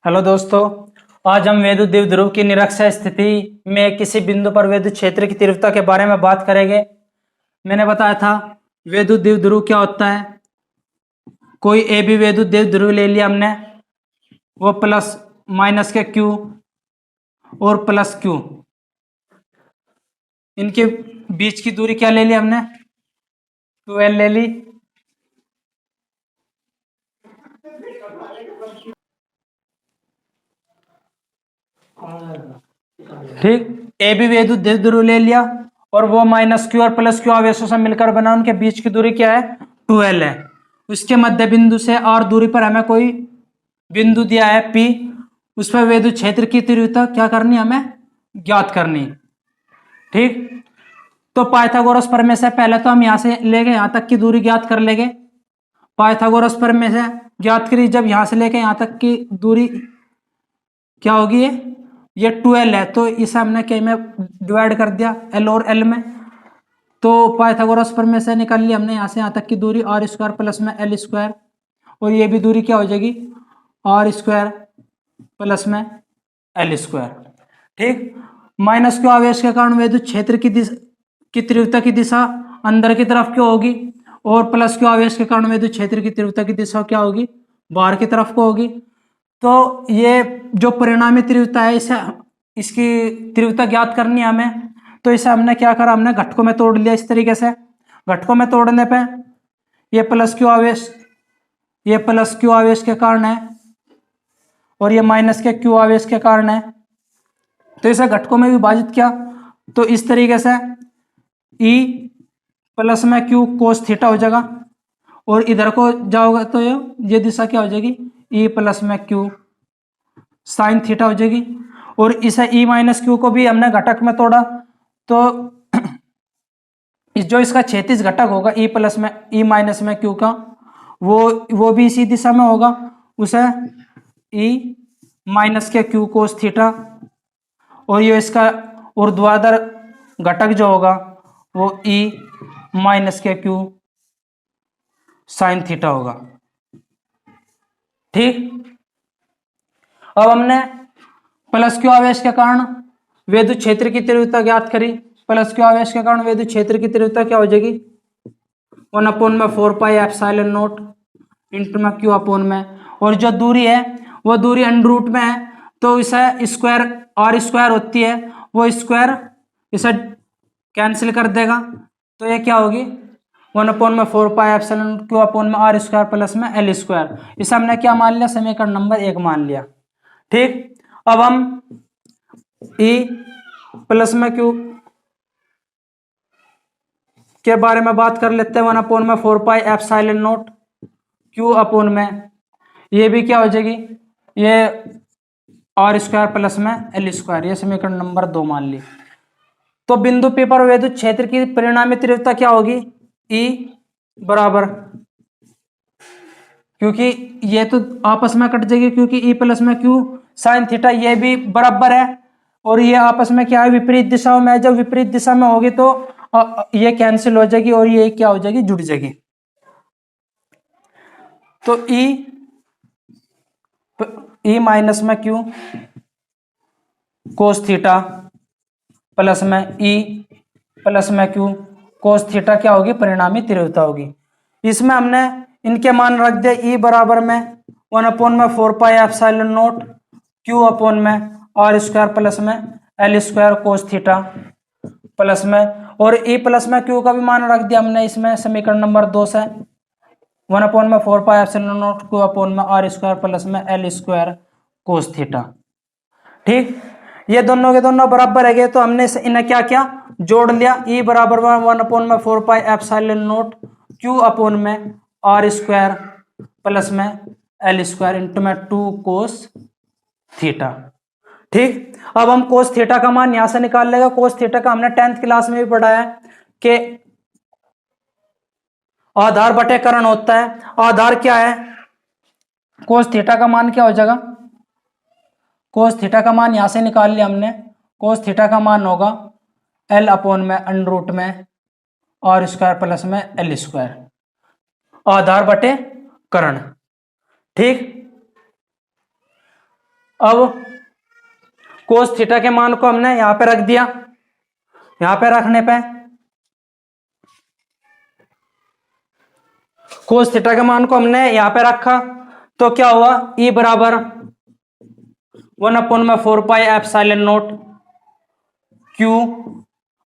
Hello दोस्तों, आज हम वैद्युत द्विध्रुव की निरक्षीय स्थिति में किसी बिंदु पर वैद्युत क्षेत्र की तीव्रता के बारे में बात करेंगे। मैंने बताया था वैद्युत द्विध्रुव क्या होता है। कोई ए बी वैद्युत द्विध्रुव ले लिया हमने, वो प्लस माइनस के क्यू और प्लस क्यू, इनके बीच की दूरी क्या ले ली हमने, 2L ले ली। ठीक, ए बी वैद्युत द्विध्रुव ले लिया और वो माइनस क्यू और प्लस क्यू आवेशों से मिलकर बना, उनके बीच की दूरी क्या है, 2L है। उसके मध्य बिंदु से और दूरी पर हमें कोई बिंदु दिया है P, उस पर वैद्युत क्षेत्र की तीव्रता क्या करनी, हमें ज्ञात करनी। ठीक, तो पाइथागोरस प्रमेय से पहले तो हम यहां से लेके यहां तक की दूरी ज्ञात कर लेंगे। पाइथागोरस प्रमेय से ज्ञात करी, जब यहां से लेके यहां तक की दूरी क्या होगी, ये 2L है, तो इसे हमने के में डिवाइड कर दिया, L और L में। तो पाइथागोरस प्रमेय से निकाल लिया हमने यहाँ से यहाँ तक की दूरी आर स्क्वायर प्लस में L स्क्वायर, और ये भी दूरी क्या हो जाएगी, आर स्क्वायर प्लस में L स्क्वायर। ठीक, माइनस क्यू आवेश के कारण वैद्युत क्षेत्र की तीव्रता की दिशा अंदर की तरफ क्यों होगी, और प्लस क्यू आवेश के कारण वैद्युत क्षेत्र की तीव्रता की दिशा क्या होगी, बाहर की तरफ को होगी। तो ये जो परिणामी तीव्रता है, इसे इसकी तीव्रता ज्ञात करनी है हमें। तो इसे हमने क्या करा, हमने घटकों में तोड़ लिया इस तरीके से। घटकों में तोड़ने पे ये प्लस क्यू आवेश, ये प्लस क्यू आवेश के कारण है और ये माइनस के क्यू आवेश के कारण है। तो इसे घटकों में विभाजित किया, तो इस तरीके से E प्लस में क्यू कोस थीटा हो जाएगा, और इधर को जाओगे तो ये दिशा क्या हो जाएगी, E प्लस में क्यू साइन थीटा हो जाएगी। और इसे E माइनस क्यू को भी हमने घटक में तोड़ा, तो जो इसका क्षैतिज घटक होगा E प्लस में E माइनस में क्यू का, वो भी इसी दिशा में होगा, उसे E माइनस के क्यू कोस थीटा, और ये इसका ऊर्ध्वाधर घटक जो होगा वो E माइनस के क्यू साइन थीटा होगा। ठीक, अब हमने प्लस क्यू आवेश के कारण वैद्युत क्षेत्र की तीव्रता ज्ञात करी। प्लस क्यू आवेश के कारण वैद्युत क्षेत्र की तीव्रता क्या हो जाएगी, 1/4πε0 इंटू में क्यू अपोन में, और जो दूरी है वो दूरी अंडर रूट में है, तो इसे स्क्वायर आर स्क्वायर होती है, वो स्क्वायर इसे कैंसिल कर देगा, तो ये क्या होगी, 1/4πε क्यू अपोन में आर स्क्वायर प्लस में L स्क्वायर। इसे हमने क्या मान लिया, समीकरण नंबर 1 मान लिया। ठीक, अब हम E प्लस में क्यू के बारे में बात कर लेते हैं। 1/4πε0 क्यू अपोन में, ये भी क्या हो जाएगी, ये आर स्क्वायर प्लस में L स्क्वायर, ये समीकरण नंबर 2 मान ली। तो बिंदु P पर वैद्युत क्षेत्र की परिणामी तीव्रता क्या होगी, E बराबर, क्योंकि ये तो आपस में कट जाएगी, क्योंकि E प्लस में क्यू साइन थीटा ये भी बराबर है, और ये आपस में क्या है, विपरीत दिशाओं में। जब विपरीत दिशा में होगी तो ये कैंसिल हो जाएगी और ये क्या हो जाएगी, जुड़ जाएगी। तो E माइनस में क्यू कोस थीटा प्लस में E प्लस में क्यू कोस थीटा क्या होगी, परिणामी तीव्रता होगी। इसमें हमने इनके मान रख दिया, E बराबर में 1/4πε0 क्यू अपोन में आर स्क्वायर प्लस में L square cos theta plus में, और E प्लस में क्यू का भी मान रख दिया हमने इसमें समीकरण नंबर 2 से, 1/4πε0 क्यू अपोन में आर स्क्वायर प्लस में L स्क्वायर कोस थीटा। ठीक, ये दोनों के दोनों बराबर है, तो हमने इन्हें क्या किया, जोड़ लिया। E बराबर 1/4πε0 क्यू अपोन में आर स्क्वायर प्लस में L स्क्वायर इंटू में 2 कोस थीटा। ठीक, अब हम कोस थीटा का मान यहां से निकाल लेगा। कोस थीटा का हमने 10th क्लास में भी पढ़ा है कि आधार बटे कर्ण होता है। आधार क्या है, कोस थीटा का मान क्या हो जाएगा, कोस थीटा का मान यहां से निकाल लिया हमने। कोस थीटा का मान होगा L अपोन में अंडर रूट में आर स्क्वायर प्लस में L स्क्वायर, आधार बटे कर्ण। ठीक, अब कोस थीटा के मान को हमने यहां पे रख दिया, यहां पे रखने पे कोस थीटा के मान को हमने यहां पे रखा तो क्या हुआ, ई बराबर 1/4πε0 क्यू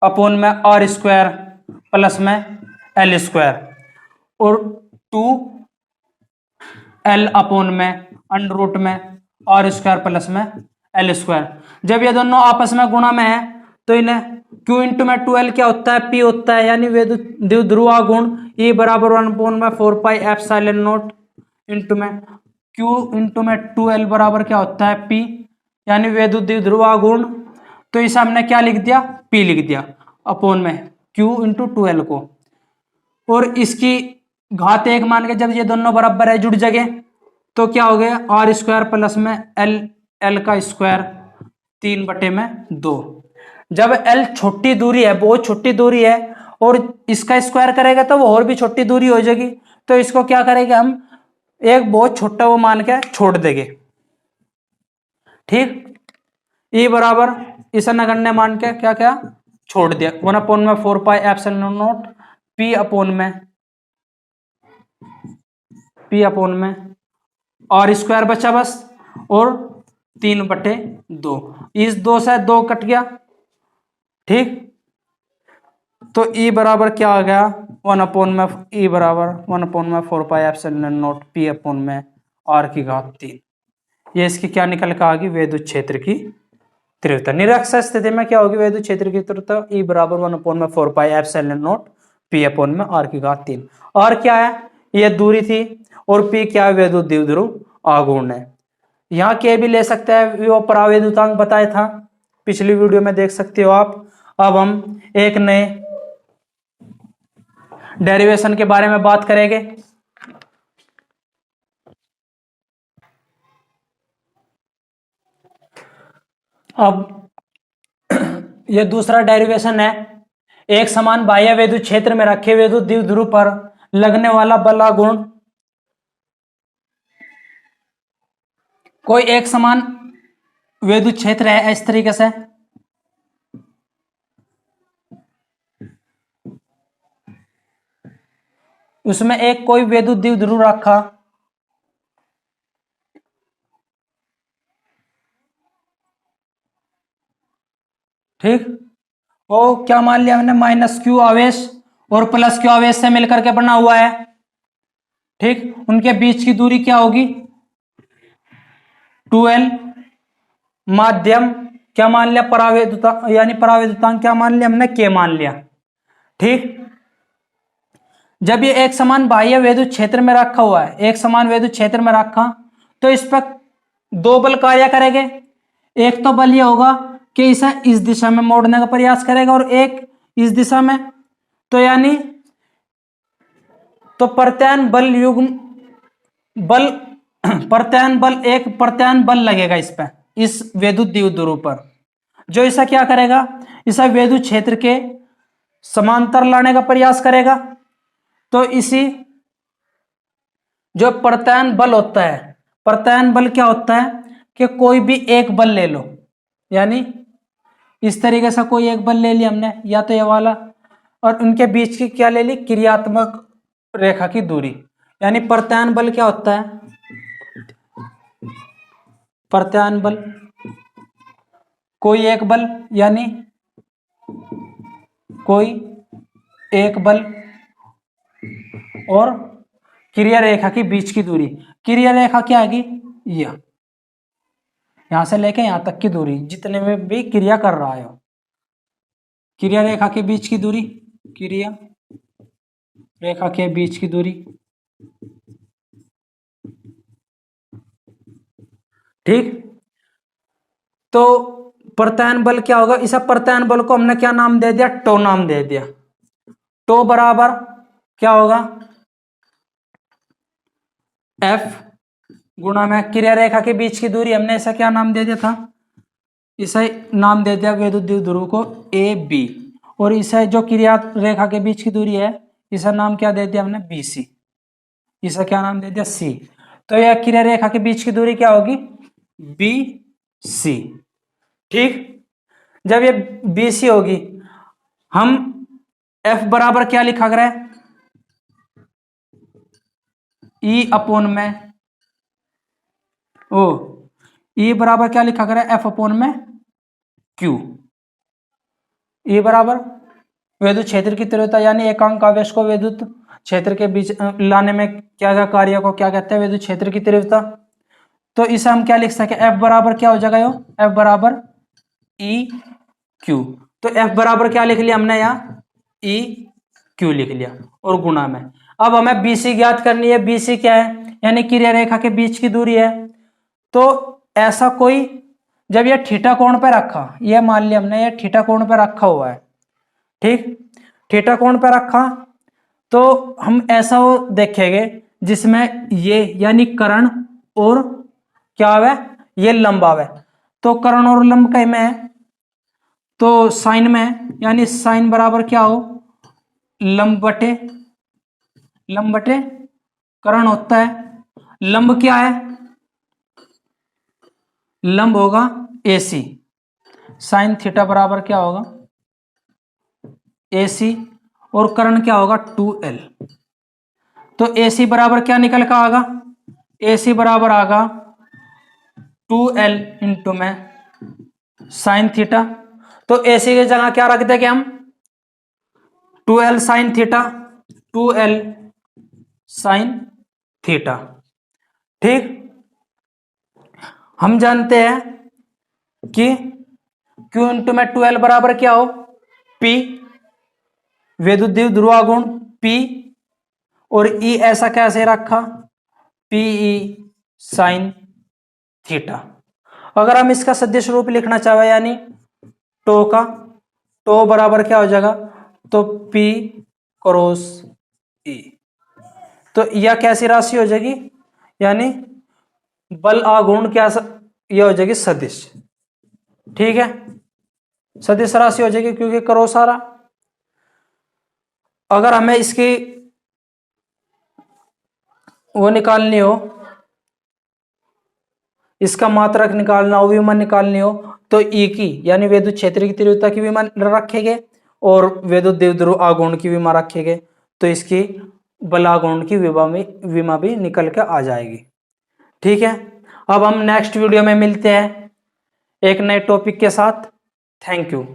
अपॉन में आर स्क्वायर प्लस में एल स्क्वायर और 2l अपॉन में अंडर रूट में आर स्क्वायर प्लस में एल स्क्वायर। जब ये दोनों आपस में गुणा में है तो इन्हें q इंटू में 2l क्या होता है, p होता है, यानी वे द्विध्रुवा गुण E बराबर 1/4πε0 इंटू में q इंटू में 2l बराबर क्या होता है p, यानी वे द्विध्रुवा गुण। तो इसे हमने क्या लिख दिया, p लिख दिया अपॉन में q इंटू 2l को, और इसकी घात 1 मान के जब ये दोनों बराबर है जुड़ जगह तो क्या हो गया, आर स्क्वायर प्लस में एल का स्क्वायर 3/2। जब एल छोटी दूरी है, बहुत छोटी दूरी है, और इसका स्क्वायर करेगा तो वो और भी छोटी दूरी हो जाएगी, तो इसको क्या करेंगे हम, एक बहुत छोटा वो मान के छोड़ देंगे। ठीक, ई बराबर इसे नगण्य मान के क्या क्या छोड़ दिया, 1/4πε0 p अपॉन में आर स्क्वायर बचा बस, और 3/2, इस 2 से 2 कट गया। ठीक, तो E बराबर क्या आ गया, 1/4πε0 p अपॉन में r की घात 3। ये इसकी क्या निकल कर आ गई, विद्युत क्षेत्र की तीव्रता। निरक्षर स्थिति में क्या होगी विद्युत क्षेत्र की तीव्रता, E बराबर 1/4πε0 p अपॉन में r की घात 3। r क्या है, ये दूरी थी, और p क्या है, विद्युत द्विध्रुव आघूर्ण है। यहाँ के भी ले सकते हैं, वो परावैद्युतांक बताया था, पिछली वीडियो में देख सकते हो आप। अब हम एक नए डेरिवेशन के बारे में बात करेंगे। अब यह दूसरा डेरिवेशन है, एक समान बाह्य विद्युत क्षेत्र में रखे विद्युत द्विध्रुव पर लगने वाला बल गुण। कोई एक समान विद्युत क्षेत्र है इस तरीके से, उसमें एक कोई विद्युत द्विध्रुव रखा, ठीक, वो क्या मान लिया हमने, -q आवेश और +q आवेश से मिलकर के बना हुआ है। ठीक, उनके बीच की दूरी क्या होगी, 2l। माध्यम क्या मान लिया, परावैद्युतांक, यानी परावैद्युतांक क्या मान लिया हमने, k मान लिया। ठीक, जब ये एक समान बाह्य विद्युत क्षेत्र में रखा हुआ है, एक समान विद्युत क्षेत्र में रखा, तो इस पर 2 बल कार्य करेंगे। एक तो बल ये होगा कि इसे इस दिशा में मोड़ने का प्रयास करेगा, और एक इस दिशा में, तो यानी तो प्रत्यायन बल युग्म बल प्रत्यायन बल, एक प्रत्यायन बल लगेगा इस पर, इस विद्युत द्विध्रुव पर, जो इसे क्या करेगा, इसे विद्युत क्षेत्र के समांतर लाने का प्रयास करेगा। तो इसी जो प्रत्यायन बल होता है, प्रत्यायन बल क्या होता है कि कोई भी एक बल ले लो, यानी इस तरीके से कोई एक बल ले लिया हमने, या तो ये वाला, और उनके बीच की क्या ले ली, क्रियात्मक रेखा की दूरी। यानी प्रत्यायन बल क्या होता है, प्रत्यायन बल कोई एक बल, यानी कोई एक बल और क्रिया रेखा के बीच की दूरी। क्रिया रेखा क्या आएगी, यहां से लेके यहां तक की दूरी, जितने में भी क्रिया कर रहा है, क्रिया रेखा के बीच की दूरी, क्रिया रेखा के बीच की दूरी। ठीक, तो प्रत्यायन बल क्या होगा, इस प्रत्यायन बल को हमने क्या नाम दे दिया, टो नाम दे दिया। टो बराबर क्या होगा, F गुणा में क्रिया रेखा के बीच की दूरी, हमने ऐसा क्या नाम दे दिया था, इसे नाम दे दिया विद्युत द्विध्रुव को AB, और इसे जो क्रिया रेखा के बीच की दूरी है, इसे नाम क्या दे दिया हमने, BC, इसे क्या नाम दे दिया, C। तो यह क्रिया रेखा के बीच की दूरी क्या होगी, B सी। ठीक, जब ये बी सी होगी, हम एफ बराबर क्या लिखा करें, ई अपोन में ओ, ई बराबर क्या लिखा करें, एफ अपोन में क्यू। ई बराबर विद्युत क्षेत्र की तीव्रता, यानी एकांक आवेश को विद्युत क्षेत्र के बीच लाने में क्या क्या कार्य को क्या कहते हैं, विद्युत क्षेत्र की तीव्रता। तो इसे हम क्या लिख सके, एफ बराबर क्या हो जाएगा, एफ बराबर ई क्यू। तो एफ बराबर क्या लिख लिया हमने यहाँ, ई क्यू लिख लिया, और गुणा में। अब हमें बीसी ज्ञात करनी है। बीसी क्या है, यानी क्रिया रेखा के बीच की दूरी है। तो ऐसा कोई, जब यह थीटा कोण पे रखा, यह मान लिया हमने यह थीटा कोण पे रखा हुआ है, ठीक, थीटा कोण पे रखा, तो हम ऐसा वो देखेंगे जिसमें ये यानी कर्ण और क्या आवे, ये लंब आवे। तो कर्ण और लंब कहीं में है, तो साइन में है, यानी साइन बराबर क्या हो, लंब बटे कर्ण होता है। लंब क्या है, लंब होगा AC, साइन थीटा बराबर क्या होगा AC, और कर्ण क्या होगा 2L। तो AC बराबर क्या निकल का आगा, AC बराबर आगा 2L इंटू में साइन थीटा। तो AC की जगह क्या रख देंगे हम, 2L sine theta, 2L sine theta. ठीक, हम जानते हैं कि Q इंटू में 2L बराबर क्या हो, P, विद्युत ध्रुवा गुण P, और E ऐसा कैसे रखा, PE साइन थीटा। अगर हम इसका सदिश रूप लिखना चाहे, यानी टो का, टो बराबर क्या हो जाएगा, तो P क्रॉस E। तो यह कैसी राशि हो जाएगी, यानी बल आघूर्ण क्या, यह हो जाएगी सदिश। ठीक है, सदिश राशि हो जाएगी क्योंकि क्रॉस आ रहा। अगर हमें इसकी वो निकालनी हो, इसका मात्रक निकालना हो, विमान निकालनी हो, तो ई की यानी विद्युत क्षेत्र की तीव्रता की विमान रखेंगे, और विद्युत द्विध्रुव आघूर्ण की विमा रखेंगे, तो इसकी बल आघूर्ण की विमा भी निकल के आ जाएगी। ठीक है, अब हम नेक्स्ट वीडियो में मिलते हैं एक नए टॉपिक के साथ। Thank you.